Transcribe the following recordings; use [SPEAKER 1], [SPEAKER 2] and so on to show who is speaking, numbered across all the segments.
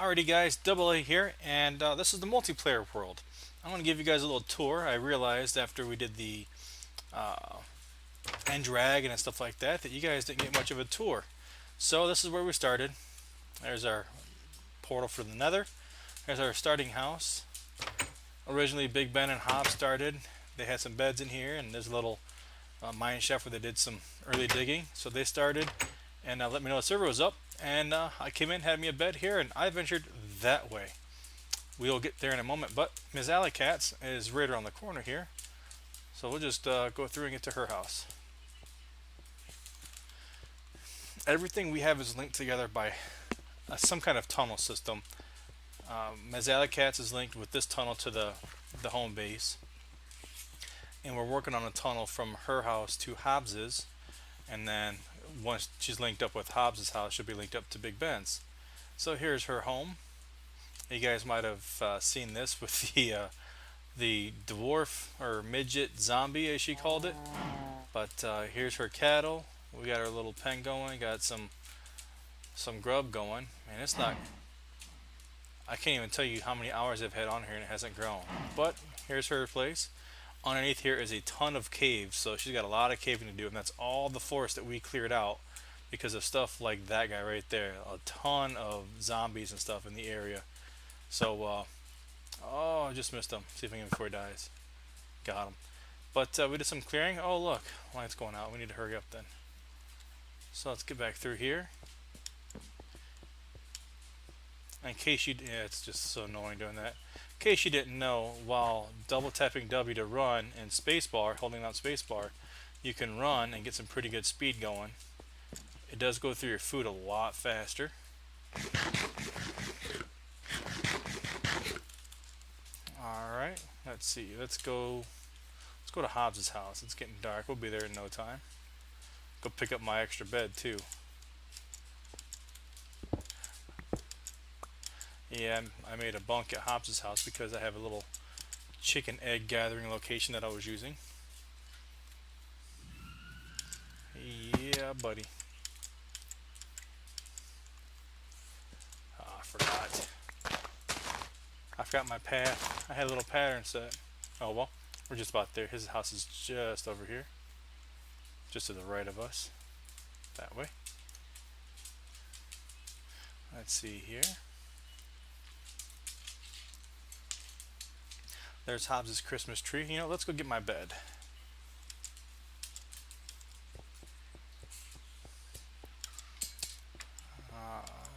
[SPEAKER 1] Alrighty guys, Double A here, and this is the multiplayer world. I'm going to give you guys a little tour. I realized after we did the uh, end dragon and stuff like that you guys didn't get much of a tour. So this is where we started. There's our portal for the Nether. There's our starting house. Originally BigBen and OhHobbs started. They had some beds in here, and there's a little mine shaft where they did some early digging. So they started and let me know the server was up, and I came in, had me a bed here, and I ventured that way. We'll get there in a moment, but MzAllyKat is right around the corner here, so we'll just go through and get to her house. Everything we have is linked together by some kind of tunnel system. MzAllyKat is linked with this tunnel to the home base, and we're working on a tunnel from her house to OhHobbs's, and then once she's linked up with OhHobbs's house, she'll be linked up to BigBen's. So here's her home. You guys might have seen this with the dwarf or midget zombie, as she called it. But here's her cattle. We got our little pen going. Got some grub going, and it's not. I can't even tell you how many hours I've had on here and it hasn't grown. But here's her place. Underneath here is a ton of caves, so she's got a lot of caving to do, and that's all the forest that we cleared out because of stuff like that guy right there. A ton of zombies and stuff in the area. So, oh, I just missed him. See if I can before he dies. Got him. But we did some clearing. Oh, look, line's going out. We need to hurry up then. So let's get back through here. In case you, yeah, it's just so annoying doing that. In case you didn't know, while double tapping W to run and spacebar, holding down spacebar, you can run and get some pretty good speed going. It does go through your food a lot faster. Alright, let's see. Let's go to OhHobbs's house. It's getting dark. We'll be there in no time. Go pick up my extra bed too. Yeah, I made a bunk at OhHobbs's house because I have a little chicken egg gathering location that I was using. Yeah, buddy. Oh, I forgot. I forgot my path. I had a little pattern set. Oh well, we're just about there. His house is just over here. Just to the right of us. That way. Let's see here. There's OhHobbs's Christmas tree. You know, let's go get my bed.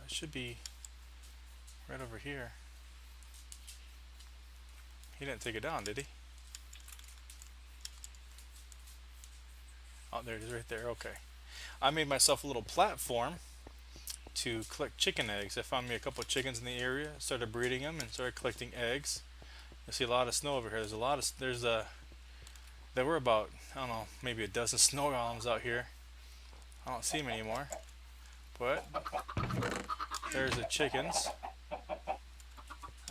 [SPEAKER 1] It should be right over here. He didn't take it down, did he? Oh, there it is right there. Okay. I made myself a little platform to collect chicken eggs. I found me a couple of chickens in the area, started breeding them, and started collecting eggs. You see a lot of snow over here. There were about, I don't know, maybe a dozen snow golems out here. I don't see them anymore. But there's the chickens.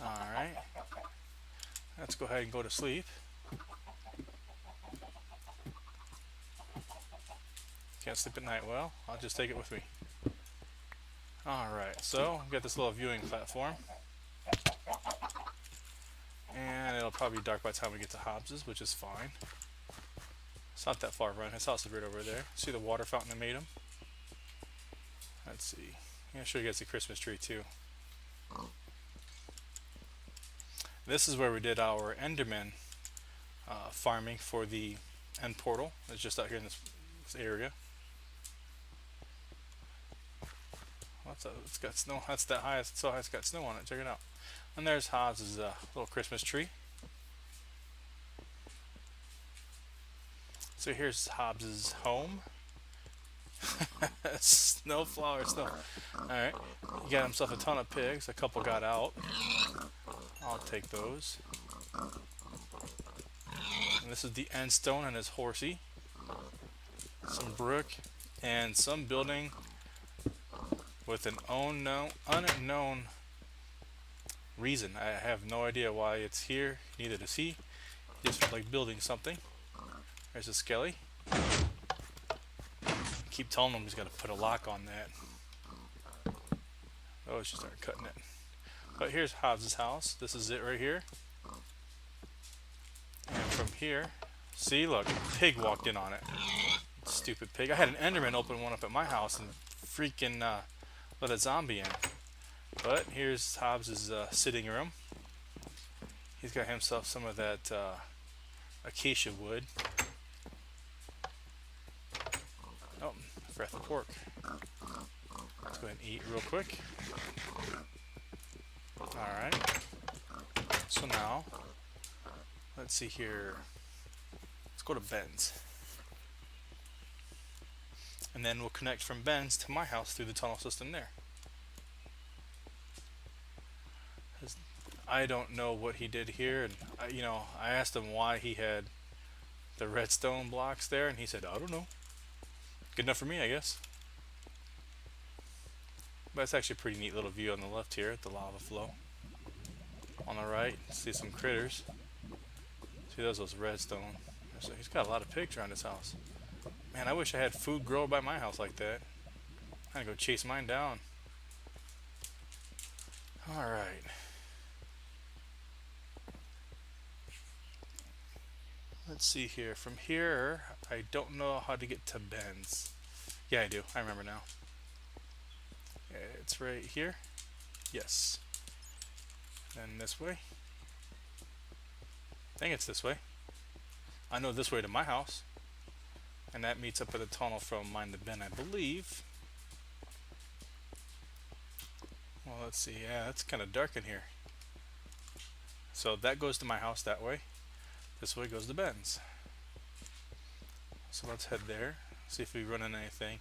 [SPEAKER 1] Alright. Let's go ahead and go to sleep. Can't sleep at night. Well, I'll just take it with me. Alright, so I've got this little viewing platform. And it'll probably be dark by the time we get to OhHobbs's, which is fine. It's not that far run. His house is right over there. See the water fountain I made him? Let's see. I'm sure you guys the Christmas tree too. This is where we did our Enderman farming for the end portal. It's just out here in this area. What's that? It's got snow. That's that high. It's so high it's got snow on it. Check it out. And there's OhHobbs's little Christmas tree. So here's OhHobbs's home. Snow flowers, snow. Alright. He got himself a ton of pigs. A couple got out. I'll take those. And this is the end stone and his horsey. Some brick and some building with an unknown reason. I have no idea why it's here, neither does he. Just felt like building something. There's a skelly. Keep telling him he's got to put a lock on that. Oh, she started cutting it. But here's Hobbs' house. This is it right here. And from here, see, look, pig walked in on it. Stupid pig. I had an Enderman open one up at my house and freaking let a zombie in. But here's Hobbs' sitting room. He's got himself some of that acacia wood. Oh, breath of pork. Let's go ahead and eat real quick. Alright. So now, let's see here. Let's go to Ben's. And then we'll connect from Ben's to my house through the tunnel system there. I don't know what he did here, and I asked him why he had the redstone blocks there, and he said, I don't know. Good enough for me, I guess. But it's actually a pretty neat little view on the left here at the lava flow. On the right, see some critters. See those redstone. So he's got a lot of pigs around his house. Man, I wish I had food grow by my house like that. I'm gonna go chase mine down. Alright. Let's see here. From here, I don't know how to get to Ben's. Yeah, I do. I remember now. It's right here. Yes. Then this way. I think it's this way. I know this way to my house. And that meets up at the tunnel from mine to Ben, I believe. Well, let's see. Yeah, it's kind of dark in here. So that goes to my house that way. This way goes to Ben's. So let's head there. See if we run into anything.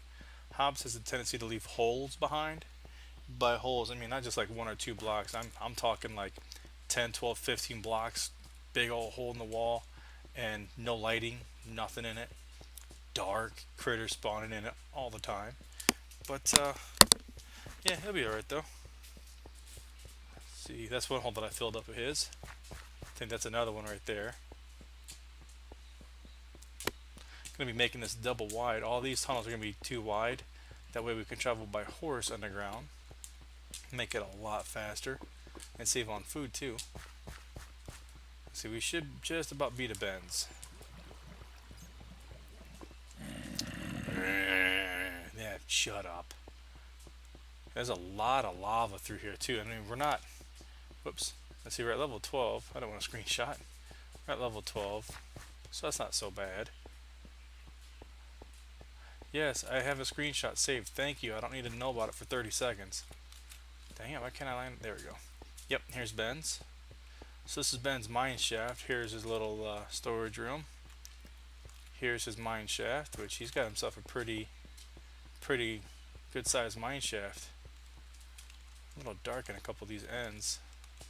[SPEAKER 1] Hobbs has a tendency to leave holes behind. By holes, I mean not just like 1 or 2 blocks. I'm talking like 10, 12, 15 blocks. Big old hole in the wall. And no lighting. Nothing in it. Dark. Critters spawning in it all the time. But yeah, he'll be alright though. See, that's one hole that I filled up of his. I think that's another one right there. Going to be making this double wide. All these tunnels are going to be too wide. That way we can travel by horse underground. Make it a lot faster. And save on food too. See, we should just about beat a Ben's. Yeah, shut up. There's a lot of lava through here too. I mean, we're not... Whoops. Let's see, we're at level 12. I don't want a screenshot. We're at level 12. So that's not so bad. Yes, I have a screenshot saved. Thank you. I don't need to know about it for 30 seconds. Dang it, why can't I land? There we go. Yep, here's Ben's. So this is Ben's mine shaft. Here's his little storage room. Here's his mine shaft, which he's got himself a pretty good sized mine shaft. A little dark in a couple of these ends.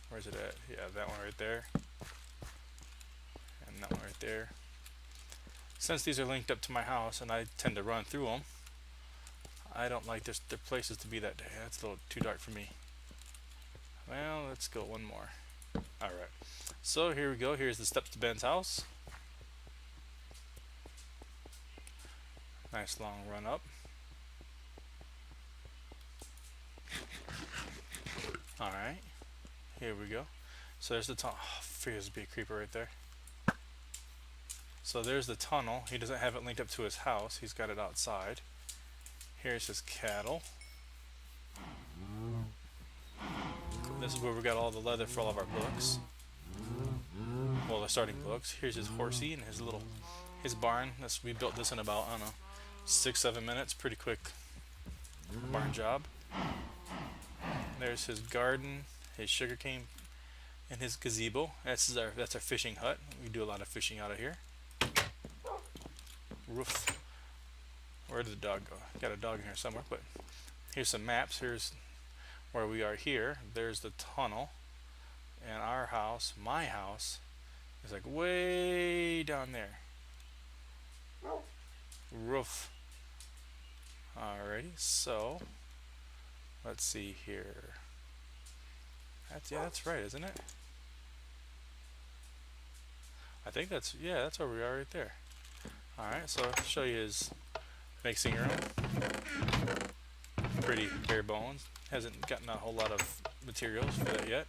[SPEAKER 1] Where's it at? Yeah, that one right there. And that one right there. Since these are linked up to my house and I tend to run through them, I don't like their places to be that day. That's a little too dark for me. Well, let's go one more. Alright. So here we go. Here's the steps to Ben's house. Nice long run up. Alright. Here we go. So there's the tunnel. Oh, figures to be a creeper right there. So there's the tunnel. He doesn't have it linked up to his house. He's got it outside. Here's his cattle. This is where we got all the leather for all of our books. Well, the starting books. Here's his horsey and his barn. We built this in about, I don't know, 6-7 minutes. Pretty quick barn job. There's his garden, his sugarcane, and his gazebo. That's our fishing hut. We do a lot of fishing out of here. Roof. Where did the dog go? Got a dog in here somewhere, but here's some maps. Here's where we are here. There's the tunnel. And our house, my house, is like way down there. Roof. Alrighty, so let's see here. That's right, isn't it? I think that's where we are right there. Alright, so I'll show you his mixing room. Pretty bare bones. Hasn't gotten a whole lot of materials for that yet.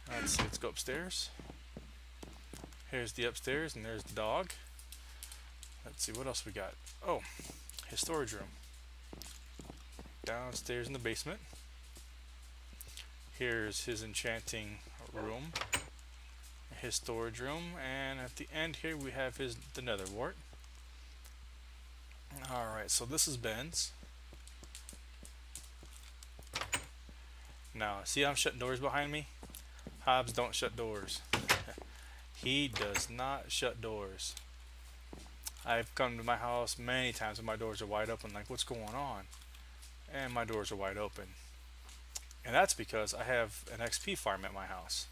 [SPEAKER 1] Let's see, let's go upstairs. Here's the upstairs, and there's the dog. Let's see what else we got. Oh, his storage room. Downstairs in the basement. Here's his enchanting room, his storage room, and at the end here we have the nether wart. Alright, so this is Ben's. Now, see how I'm shutting doors behind me? Hobbs don't shut doors. He does not shut doors. I've come to my house many times and my doors are wide open, like, what's going on? And my doors are wide open. And that's because I have an XP farm at my house.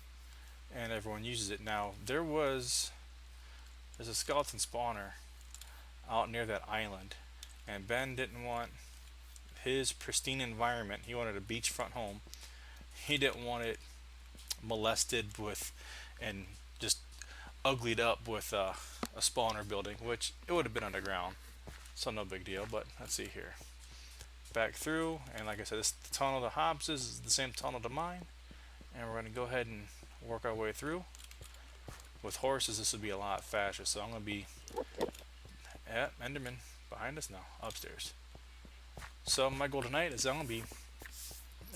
[SPEAKER 1] And everyone uses it. Now, there's a skeleton spawner out near that island. And Ben didn't want his pristine environment. He wanted a beachfront home. He didn't want it molested with and just uglied up with a spawner building, which it would have been underground. So no big deal, but let's see here. Back through, and like I said, this the tunnel to Hobbs is the same tunnel to mine. And we're going to go ahead and work our way through. With horses, this would be a lot faster, so I'm going to be at Enderman behind us now, upstairs. So my goal tonight is I'm going to be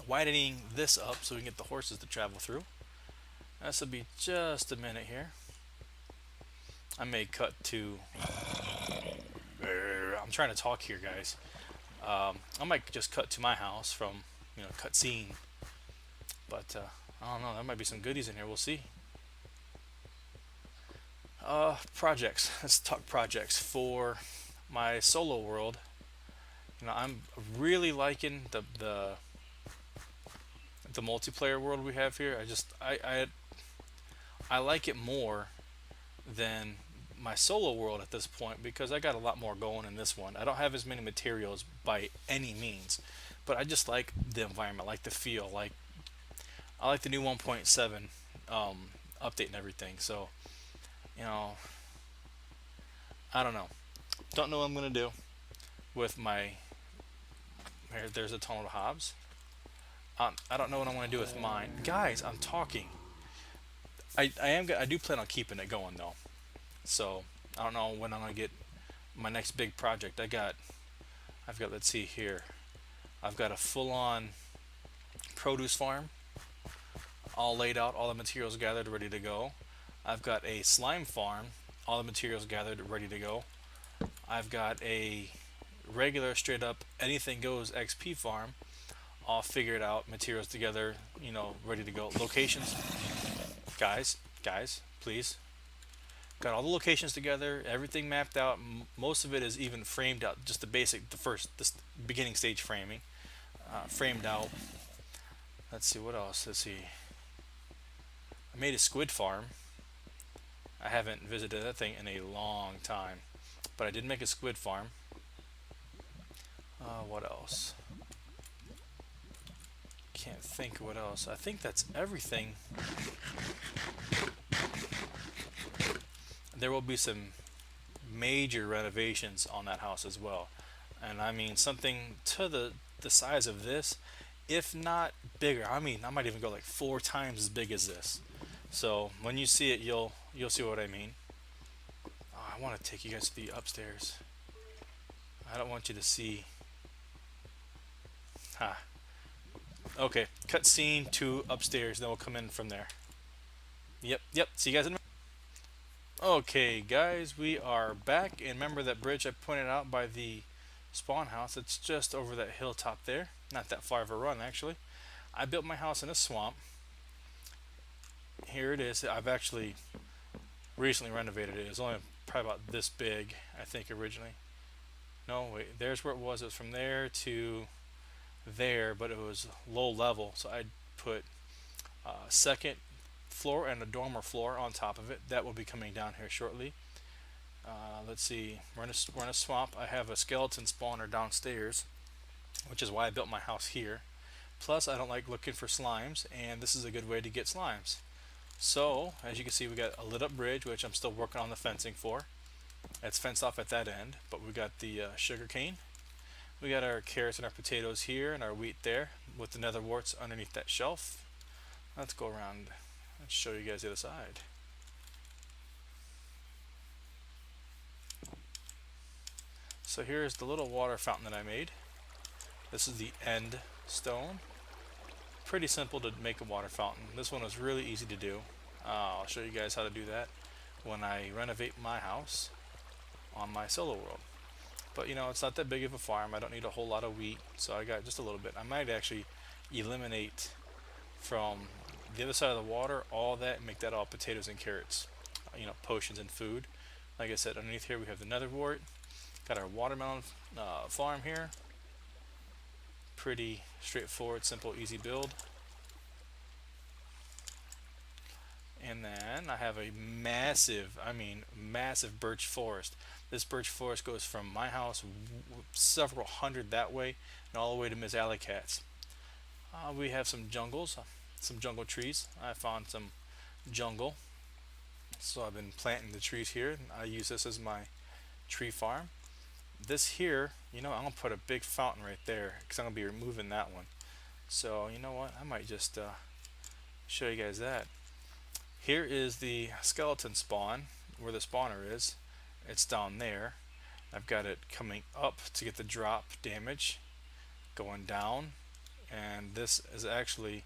[SPEAKER 1] widening this up so we can get the horses to travel through. This will be just a minute here. I may cut to... I'm trying to talk here, guys. I might just cut to my house from, cut scene. But, I don't know, there might be some goodies in here, we'll see. Projects. Let's talk projects. For my solo world, I'm really liking the multiplayer world we have here. I like it more than my solo world at this point because I got a lot more going in this one. I don't have as many materials by any means, but I just like the environment, like the feel, I like the new 1.7 update and everything. So, I don't know. Don't know what I'm gonna do with my. There's a tunnel to Hobbs. I don't know what I'm gonna do with mine, guys. I'm talking. I do plan on keeping it going though. So I don't know when I'm gonna get my next big project. I've got, let's see here, I've got a full-on produce farm all laid out, all the materials gathered, ready to go. I've got a slime farm, all the materials gathered, ready to go. I've got a regular straight up anything goes XP farm, all figured out, materials together, ready to go. Locations, guys, please. Got all the locations together, everything mapped out. Most of it is even framed out, just the beginning stage framing, framed out. Let's see what else. Let's see. I made a squid farm. I haven't visited that thing in a long time, but I did make a squid farm. What else? Can't think what else. I think that's everything. There will be some major renovations on that house as well, and I mean something to the size of this, if not bigger. I mean, I might even go like 4 times as big as this. So when you see it, you'll see what I mean. Oh, I want to take you guys to the upstairs. I don't want you to see. Okay, cut scene to upstairs, then we'll come in from there. Yep. See you guys in a minute. Okay, guys, we are back, and remember that bridge I pointed out by the spawn house? It's just over that hilltop there. Not that far of a run, actually. I built my house in a swamp. Here it is. I've actually recently renovated it. It was only probably about this big, I think, originally. No, wait, there's where it was. It was from there to there, but it was low level, so I put second floor and a dormer floor on top of it. That will be coming down here shortly. Let's see, we're in a swamp. I have a skeleton spawner downstairs, which is why I built my house here. Plus, I don't like looking for slimes, and this is a good way to get slimes. So, as you can see, we got a lit up bridge, which I'm still working on the fencing for. It's fenced off at that end, but we got the sugar cane. We got our carrots and our potatoes here and our wheat there. with the nether warts underneath that shelf. Let's go around and show you guys the other side. So here's the little water fountain that I made. This is the end stone. Pretty simple to make a water fountain. This one was really easy to do. I'll show you guys how to do that when I renovate my house on my solo world. But you know, it's not that big of a farm. I don't need a whole lot of wheat, so I got just a little bit. I might actually eliminate from the other side of the water all that and make that all potatoes and carrots, you know, potions and food. Like I said, underneath here we have the nether wart. Got our watermelon farm here. Pretty straightforward, simple, easy build. And then I have a massive, I mean massive birch forest. This birch forest goes from my house several hundred that way and all the way to MzAllyKat's. We have some jungles, some jungle trees. I found some jungle, so I've been planting the trees here. I use this as my tree farm. This here, you know, I'm gonna put a big fountain right there because I'm gonna be removing that one. So you know what, I might just show you guys that. Here is the skeleton spawn, where the spawner is. It's down there. I've got it coming up to get the drop damage, going down, and this is actually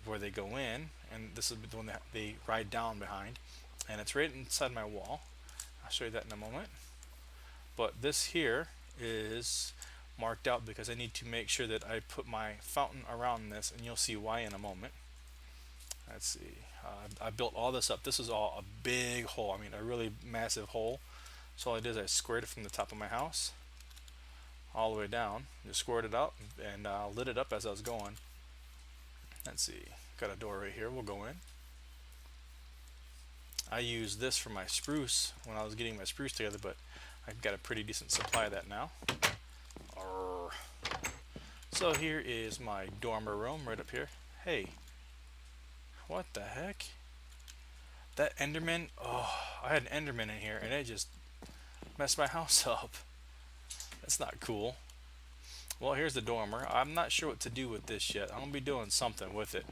[SPEAKER 1] where they go in, and this is the one that they ride down behind, and it's right inside my wall. I'll show you that in a moment. But this here is marked out because I need to make sure that I put my fountain around this, and you'll see why in a moment. Let's see. I built all this up. This is all a big hole. I mean, a really massive hole. So all I did is I squared it from the top of my house all the way down. Just squared it out and lit it up as I was going. Let's see. Got a door right here. We'll go in. I used this for my spruce when I was getting my spruce together, but I've got a pretty decent supply of that now. Arrgh. So here is my dormer room right up here. Hey. What the heck? That Enderman, oh, I had an Enderman in here and it just messed my house up. That's not cool. Well, here's the dormer. I'm not sure what to do with this yet. I'm going to be doing something with it.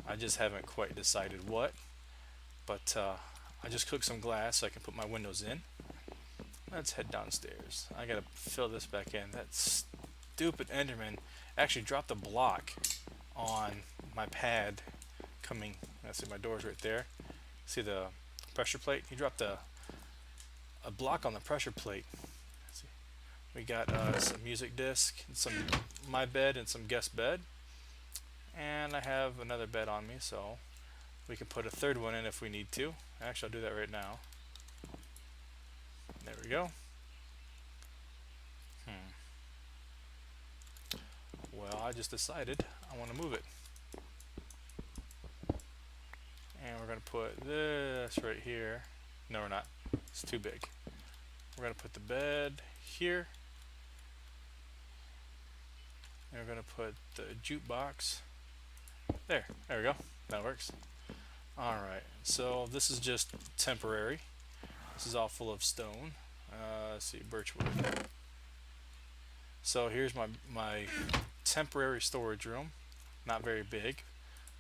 [SPEAKER 1] I just haven't quite decided what. But I just cooked some glass so I can put my windows in. Let's head downstairs. I got to fill this back in. That stupid Enderman actually dropped a block on my pad. Coming, let's see, my door's right there. See the pressure plate? He dropped a block on the pressure plate. Let's see. We got some music disc, some my bed, and some guest bed. And I have another bed on me, so we can put a third one in if we need to. Actually, I'll do that right now. There we go. Well, I just decided I want to move it. And we're going to put this right here. No, we're not. It's too big. We're going to put the bed here. And we're going to put the jukebox there. There we go. That works. Alright, so this is just temporary. This is all full of stone. Let's see, birchwood. So here's my temporary storage room. Not very big,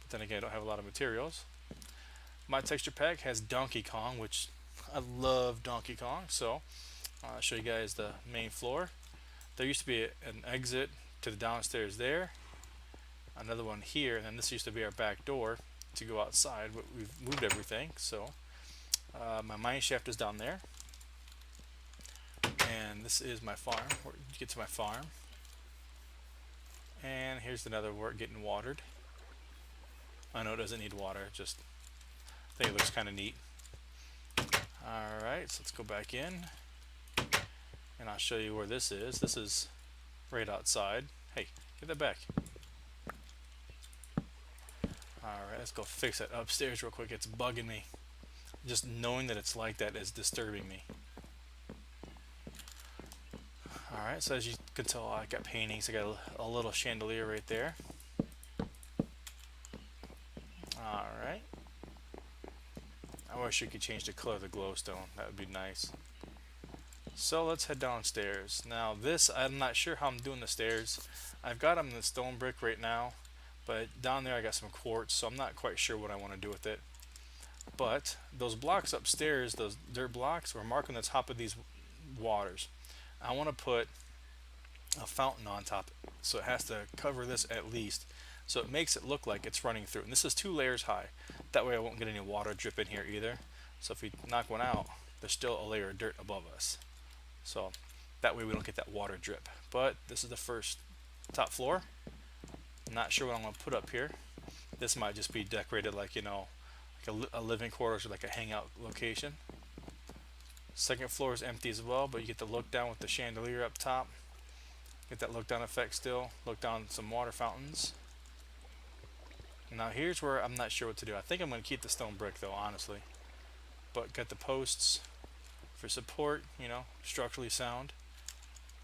[SPEAKER 1] but then again I don't have a lot of materials. My texture pack has Donkey Kong, which I love Donkey Kong, so I'll show you guys the main floor. There used to be an exit to the downstairs there, another one here, and then this used to be our back door to go outside, but we've moved everything. So my mine shaft is down there, and this is my farm. Where you get to my farm, and here's another wart getting watered. I know it doesn't need water, just I think it looks kind of neat. Alright, so let's go back in and I'll show you where this is. This is right outside. Hey, get that back. Alright, let's go fix that upstairs real quick. It's bugging me. Just knowing that it's like that is disturbing me. Alright, so as you can tell, I got paintings. I got a little chandelier right there. Alright. I wish you could change the color of the glowstone. That would be nice. So let's head downstairs. Now this, I'm not sure how I'm doing the stairs. I've got them in the stone brick right now, but down there I got some quartz, so I'm not quite sure what I want to do with it. But those blocks upstairs, those dirt blocks, we're marking the top of these waters. I want to put a fountain on top, so it has to cover this at least, so it makes it look like it's running through. And this is 2 layers high. That way I won't get any water drip in here either. So if we knock one out, there's still a layer of dirt above us. So that way we don't get that water drip. But this is the first top floor. I'm not sure what I'm going to put up here. This might just be decorated like, you know, like a living quarters or like a hangout location. Second floor is empty as well, but you get to look down with the chandelier up top. Get that look down effect still. Look down some water fountains. Now here's where I'm not sure what to do. I think I'm going to keep the stone brick though, honestly. But got the posts for support, you know, structurally sound.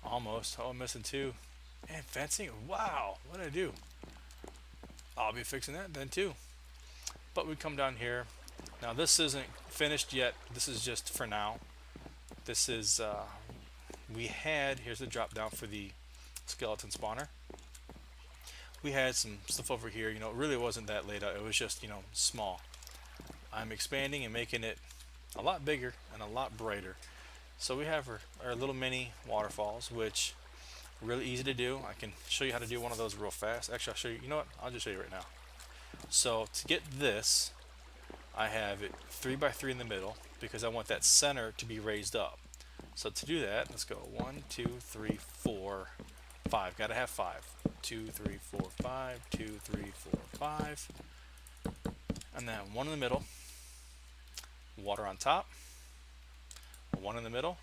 [SPEAKER 1] Almost. Oh, I'm missing 2. And fencing. Wow, what did I do? I'll be fixing that then too. But we come down here. Now this isn't finished yet. This is just for now. This is, here's the drop down for the skeleton spawner. We had some stuff over here, you know, it really wasn't that laid out. It was just, you know, small. I'm expanding and making it a lot bigger and a lot brighter. So we have our little mini waterfalls, which are really easy to do. I can show you how to do one of those real fast. Actually, I'll show you, you know what, I'll just show you right now. So to get this, I have it 3 by 3 in the middle because I want that center to be raised up. So to do that, let's go 1, 2, 3, 4, 5. Gotta have 5. 2, 3, 4, 5. 2, 3, 4, 5. And then 1 in the middle. Water on top. 1 in the middle.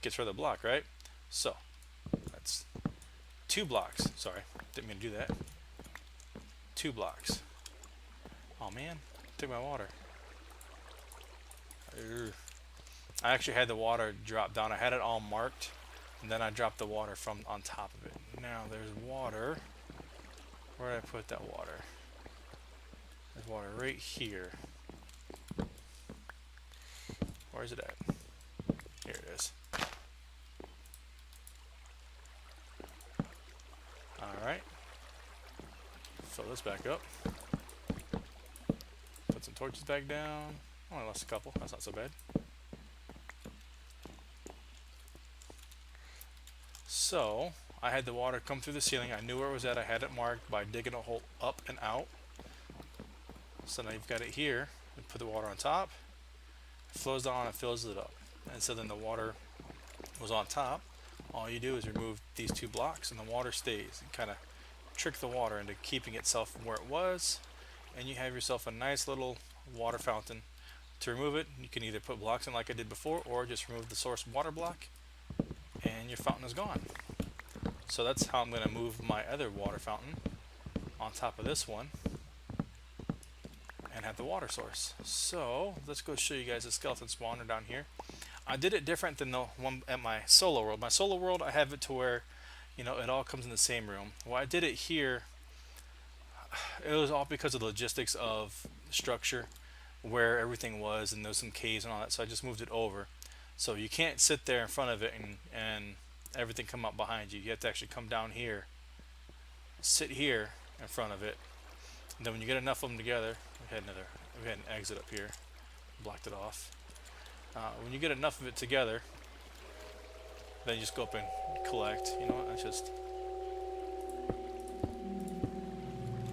[SPEAKER 1] Gets rid of the block, right? So that's 2 blocks. Sorry, didn't mean to do that. 2 blocks. Oh man, took my water. I actually had the water drop down. I had it all marked, and then I dropped the water from on top of it. Now there's water. Where did I put that water? There's water right here. Where is it at? Here it is. Alright. Fill this back up. Put some torches back down. Only lost a couple. That's not so bad. So I had the water come through the ceiling. I knew where it was at. I had it marked by digging a hole up and out. So now you've got it here. You put the water on top. It flows down and fills it up. And so then the water was on top. All you do is remove these 2 blocks and the water stays. And kind of trick the water into keeping itself where it was. And you have yourself a nice little water fountain. To remove it, you can either put blocks in like I did before, or just remove the source water block, and your fountain is gone. So that's how I'm going to move my other water fountain on top of this one, and have the water source. So let's go show you guys the skeleton spawner down here. I did it different than the one at my solo world. My solo world, I have it to where, you know, it all comes in the same room. Well, I did it here. It was all because of the logistics of the structure, where everything was, and there's some caves and all that, so I just moved it over. So you can't sit there in front of it and everything come up behind you. You have to actually come down here, sit here in front of it, and then when you get enough of them together, we had an exit up here, blocked it off. When you get enough of it together, then you just go up and collect. You know what, that's just,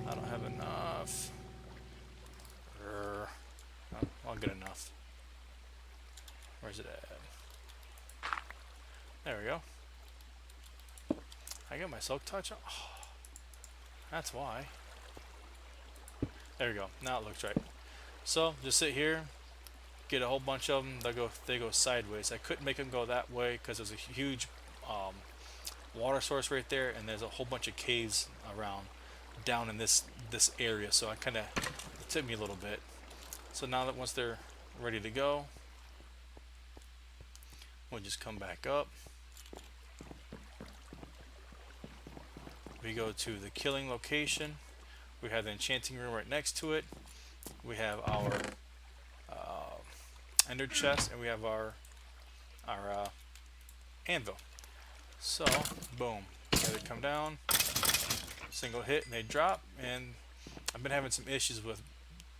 [SPEAKER 1] I don't have enough. I'll get enough. Where's it at? There we go. I got my silk touch on. Oh, that's why. There we go. Now it looks right. So just sit here, get a whole bunch of them. They go sideways. I couldn't make them go that way because there's a huge water source right there, and there's a whole bunch of caves around down in this area. So it took me a little bit. So now that once they're ready to go, we'll just come back up. We go to the killing location. We have the enchanting room right next to it. We have our ender chest, and we have our anvil. So, boom. They come down, single hit, and they drop. And I've been having some issues with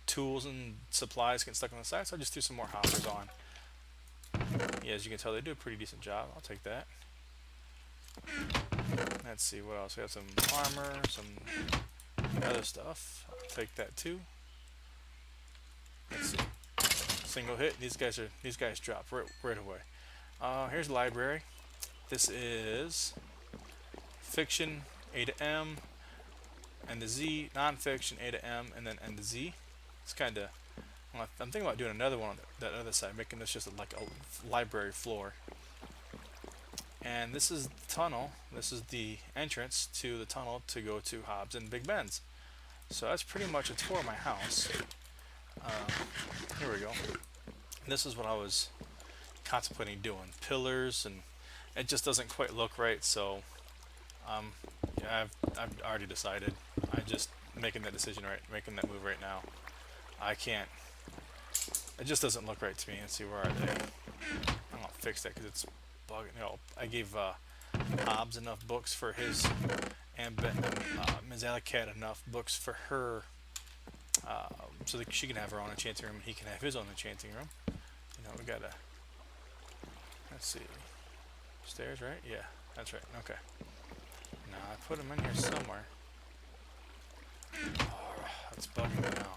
[SPEAKER 1] tools and supplies getting stuck on the side, so I just threw some more hoppers on. Yeah, as you can tell, they do a pretty decent job. I'll take that. Let's see what else. We have some armor, some other stuff. I'll take that too. Let's see. Single hit. These guys drop right away. Here's the library. This is fiction A to M and the Z, non-fiction A to M, and then N to Z. It's kind of. I'm thinking about doing another one on that other side, making this just like a library floor. And this is the tunnel. This is the entrance to the tunnel to go to OhHobbs and BigBen's. So that's pretty much a tour of my house. Here we go. This is what I was contemplating doing. Pillars, and it just doesn't quite look right. So yeah, I've already decided. I'm just making that decision making that move right now. I can't. It just doesn't look right to me. Let's see, where are they? I'm gonna fix that because it's bugging. You know, I gave OhHobbs enough books for his, and MzAllyKat enough books for her, so that she can have her own enchanting room and he can have his own enchanting room. You know, we gotta. Let's see. Stairs, right? Yeah, that's right. Okay. Now I put them in here somewhere. Oh, that's bugging me now.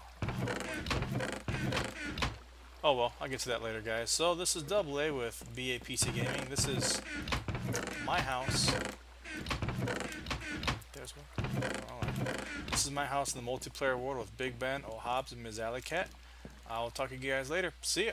[SPEAKER 1] Oh well, I'll get to that later, guys. So this is Double A with BAPC Gaming. This is my house. There's one. Oh, this is my house in the multiplayer world with BigBen, OhHobbs, and MzAllyKat. I'll talk to you guys later. See ya.